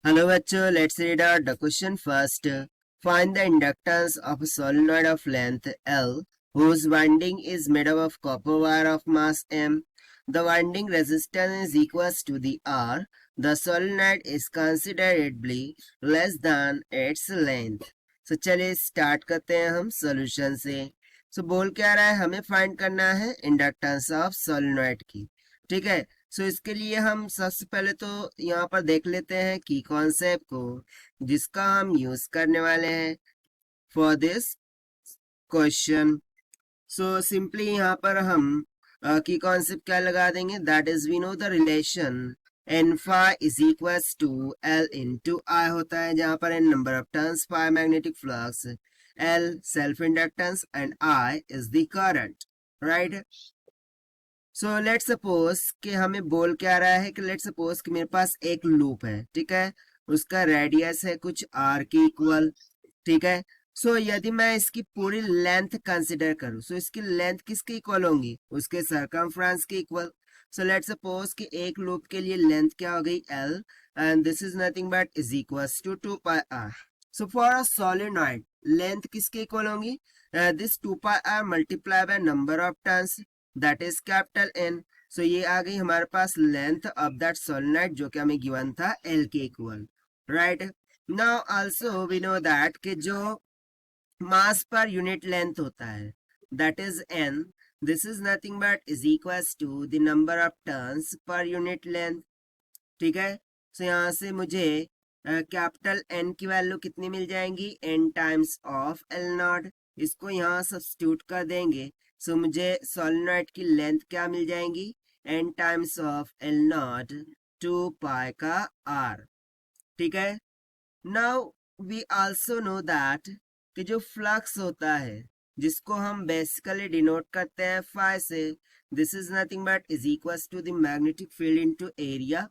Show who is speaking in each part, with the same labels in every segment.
Speaker 1: Hello bachcho, let's read out the question first. Find the inductance of a solenoid of length L whose winding is made up of copper wire of mass M. The winding resistance is equals to the R. The solenoid is considerably less than its length. So चलिए start करते हैं हम solution से. सो बोल क्या रहा है, हमें फाइंड करना है इंडक्टेंस ऑफ सोलेनॉइड की. ठीक है. सो इसके लिए हम सबसे पहले तो यहाँ पर देख लेते हैं की कॉन्सेप्ट को जिसका हम यूज करने वाले हैं for this question. So simply यहाँ पर हम की कॉन्सेप्ट क्या लगा देंगे, that is we know the relation N phi is equals to L into I होता है, जहां पर N number of turns, phi magnetic flux, L self inductance and I is the current. Right. So let suppose कि हमें बोल क्या रहा है कि लेट सपोज कि मेरे पास एक लूप है. ठीक है. उसका रेडियस है कुछ आर के इक्वल. ठीक है. सो यदि मैं इसकी पूरी लेंथ कंसिडर करूं, सो इसकी लेंथ किसके इक्वल होंगी, उसके सर्कमफ्रेंस के इक्वल. सो लेट सपोज कि एक लूप के लिए लेंथ क्या हो गई L and this is nothing but is equals to 2 pi R. So for a solenoid length किसके इक्वल होंगी, this 2 pi R multiply by number of turns that is capital N. So ये आ गई हमारे पास लेंथ ऑफ दैट सोलेनॉइड जो कि हमें गिवन था एल के equal. Right. Now also we know that कि जो मास पर यूनिट लेंथ होता है that is N, this is nothing but is equals to the number of turns per unit length. ठीक है. सो यहाँ से मुझे कैपिटल एन की वैल्यू कितनी मिल जाएंगी, N times of L naught. इसको यहाँ सब्स्टिट्यूट कर देंगे. सो मुझे सोलेनॉइड की लेंथ क्या मिल जाएंगी, N times of L not 2 pi का आर. ठीक है. Now we also know that कि जो फ्लक्स होता है जिसको हम बेसिकली डिनोट करते हैं फाई से, this is nothing but is equals to the magnetic field into area.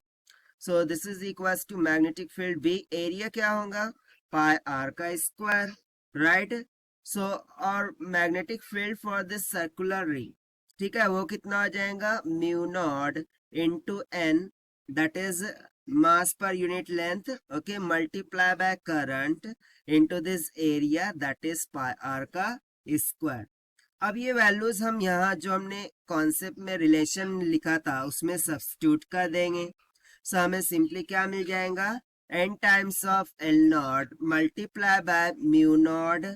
Speaker 1: So this is equals to magnetic field B, area क्या होगा, पाई आर का स्क्वायर. राइट. सो और magnetic field for this circular ring, ठीक है, वो कितना हो जाएगा, mu naught into N that is mass per unit length, okay, multiply by current into this area that is pi r का square. अब ये वैल्यूज हम यहाँ जो हमने कॉन्सेप्ट में रिलेशन लिखा था उसमें सब्स्टिट्यूट कर देंगे. सो हमें सिंपली क्या मिल जाएगा, n times of L not multiply by mu not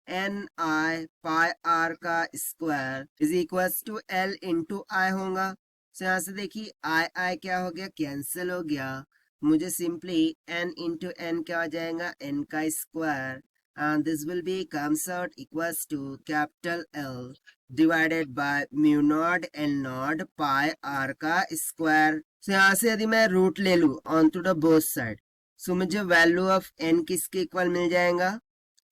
Speaker 1: N I pi R का square is equals to L into I होगा. सो यहाँ से देखिए आई आई क्या हो गया, कैंसिल हो गया. मुझे सिंपली n इंटू एन क्या हो जाएगा, n का square and this will be comes out equals to capital L divided by mu not L not pi R का स्क्वायर. सो यहाँ से यदि मैं रूट ले लूँ on to the both side, so मुझे वैल्यू ऑफ n किसके equal मिल जाएगा,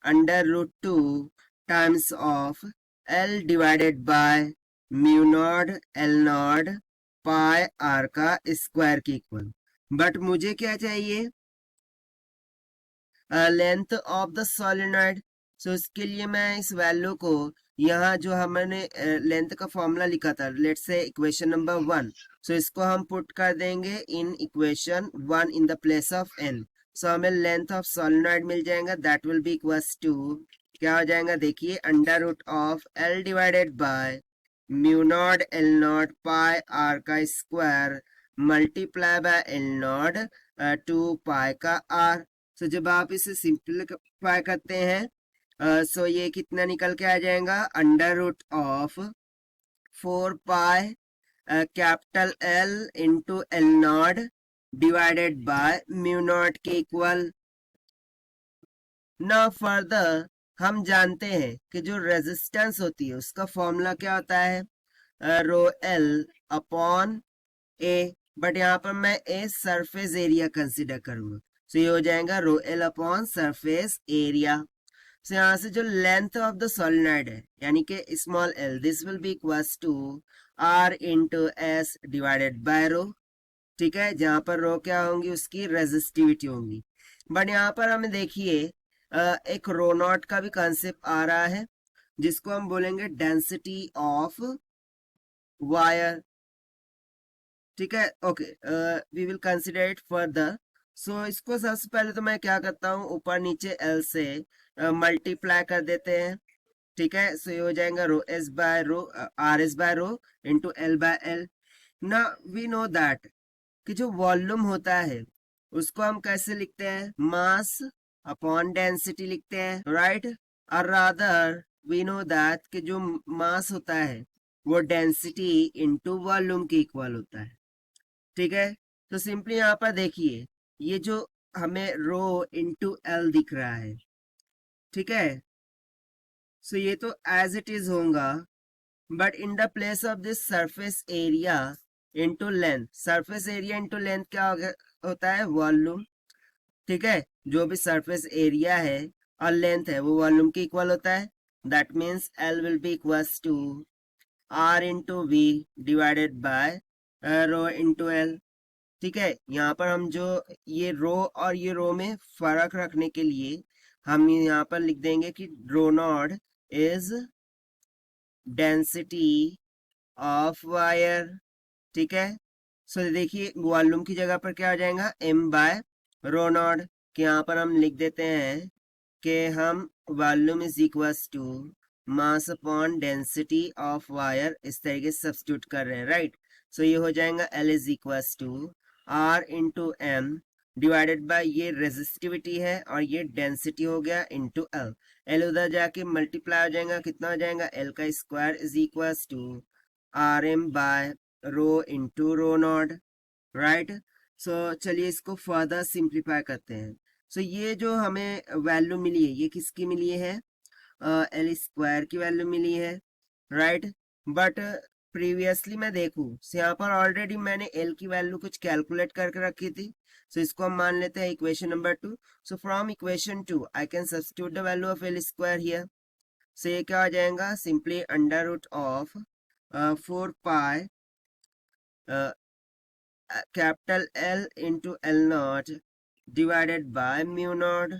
Speaker 1: under root 2 times of L divided by mu not L not pi R का स्क्वायर के इक्वल. बट मुझे क्या चाहिए, length of the solenoid. So इसके लिए मैं इस वैल्यू को यहाँ जो हमने लेंथ का फॉर्मूला लिखा था, लेट्स से इक्वेशन नंबर 1, सो इसको हम पुट कर देंगे in equation 1 in the place of n. So हमें लेंथ ऑफ सोलेनॉइड मिल जाएगा that will be equals to क्या हो जाएगा, देखिए under root of l divided by mu not L not pi R का square multiply by L not 2 pi का R. सो जब आप इसे सिंप्लीफाई करते हैं सो ये कितना निकल के आ जाएगा, under root of 4 pi capital L into L naught divided by mu naught के इक्वल. नाउ फर्दर हम जानते हैं कि जो रेजिस्टेंस होती है उसका फॉर्मूला क्या होता है, रो एल अपॉन ए. बट यहाँ पर मैं ए सरफेस एरिया कंसिडर करूंगा. सो ये हो जाएगा rho L upon surface area. So यहाँ से जो लेंथ ऑफ द सोलेनॉइड है यानी कि small L, this will be equals to R into S divided by rho. ठीक है. जहां पर रो क्या होंगी, उसकी रेजिस्टिविटी होंगी. बट यहाँ पर हमें देखिए एक रो नॉट का भी कंसेप्ट आ रहा है जिसको हम बोलेंगे डेंसिटी ऑफ वायर. ठीक है. Okay, we will consider it further. So इसको सबसे पहले तो मैं क्या करता हूँ, ऊपर नीचे एल से मल्टीप्लाई कर देते हैं, ठीक है। सो ये हो जाएगा rho S by rho, R S by rho into L by L. ना वी नो दैट कि जो वॉल्यूम होता है उसको हम कैसे लिखते हैं, मास अपॉन डेंसिटी लिखते हैं, राइट। और रादर वी नो दैट कि जो मास होता है वो डेंसिटी इनटू वॉल्यूम के इक्वल होता है, ठीक है। तो सिंपली यहाँ पर देखिए, ये जो हमें रो इंटू एल दिख रहा है, ठीक है। सो ये तो एज इट इज होगा, but in the place of this surface area into length, surface area into length क्या होता है, वॉल्यूम, ठीक है। जो भी सरफेस एरिया है और लेंथ है वो वॉल्यूम के इक्वल होता है। That means L will be equals to R into V divided by rho into L, ठीक है। यहाँ पर हम जो ये रो और ये रो में फर्क रखने के लिए हम यहाँ पर लिख देंगे कि rho not is density of wire, ठीक है। सो देखिए वॉल्यूम की जगह पर क्या हो जाएगा, एम बाय रो नॉट, कि यहाँ पर हम लिख देते हैं कि हम volume is equals to mass upon density of wire, इस तरीके से सब्स्टिट्यूट कर रहे हैं, राइट। सो ये हो जाएगा L is equals to R into M divided by ये रेजिस्टिविटी है और ये डेंसिटी हो गया इंटू एल। एल उधर जाके मल्टीप्लाई हो जाएगा, कितना हो जाएगा, एल का square is equals to R M by rho into rho not, right. So चलिए इसको फर्दर सिंप्लीफाई करते हैं। सो ये जो हमें वैल्यू मिली है ये किसकी मिली है, एल स्क्वायर की वैल्यू मिली है, राइट। बट प्रीवियसली मैं देखूं so यहाँ पर ऑलरेडी मैंने एल की वैल्यू कुछ कैलकुलेट करके रखी थी। सो इसको हम मान लेते हैं equation number 2। So from equation 2 I can substitute the value of L square here. So ये क्या हो जाएगा, simply under root of 4 pi capital L into L naught divided by mu naught,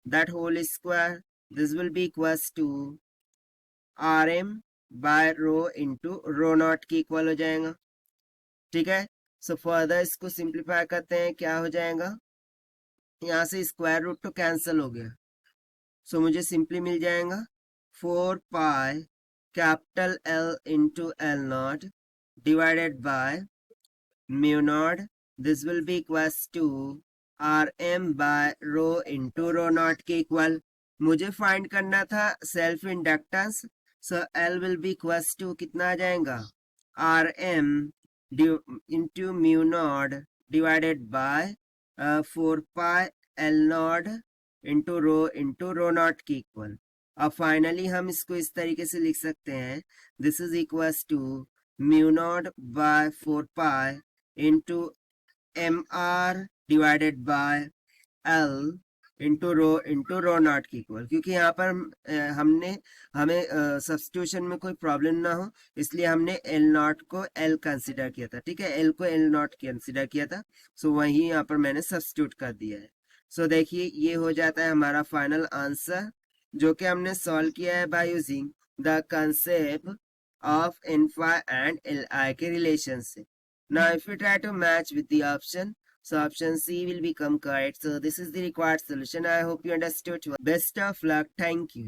Speaker 1: that whole square. This will be equals to Rm by rho into rho naught के equal हो जाएगा, ठीक है। So further इसको simplify करते हैं, क्या हो जाएगा, यहाँ से स्क्वायर रूट तो कैंसिल हो गया। सो मुझे सिंपली मिल जाएगा 4 pi capital L into L naught divided by mu naught, this will be equals to Rm by rho into rho naught के इक्वल। मुझे फाइंड करना था self inductance, so L will be equals to कितना आ जाएगा, Rm into mu naught divided by 4 pi L naught into rho naught के equal. अब finally हम इसको इस तरीके से लिख सकते हैं, this is equals to mu naught by 4 pi into mr divided by l into rho naught की इक्वल। क्योंकि यहाँ पर हमें सब्स्टिट्यूशन में कोई प्रॉब्लम ना हो इसलिए हमने एल नॉट को एल कंसिडर किया था, ठीक है, एल को एल नॉट कंसिडर किया था। सो वही यहाँ पर मैंने सब्स्टिट्यूट कर दिया है। सो देखिए ये हो जाता है हमारा फाइनल आंसर, जो कि हमने सॉल्व किया है by using the concept of n-phi and Li के रिलेशन से। Now if you try to match with the option, so option C will become correct. So this is the required solution. I hope you understood. Best of luck. Thank you.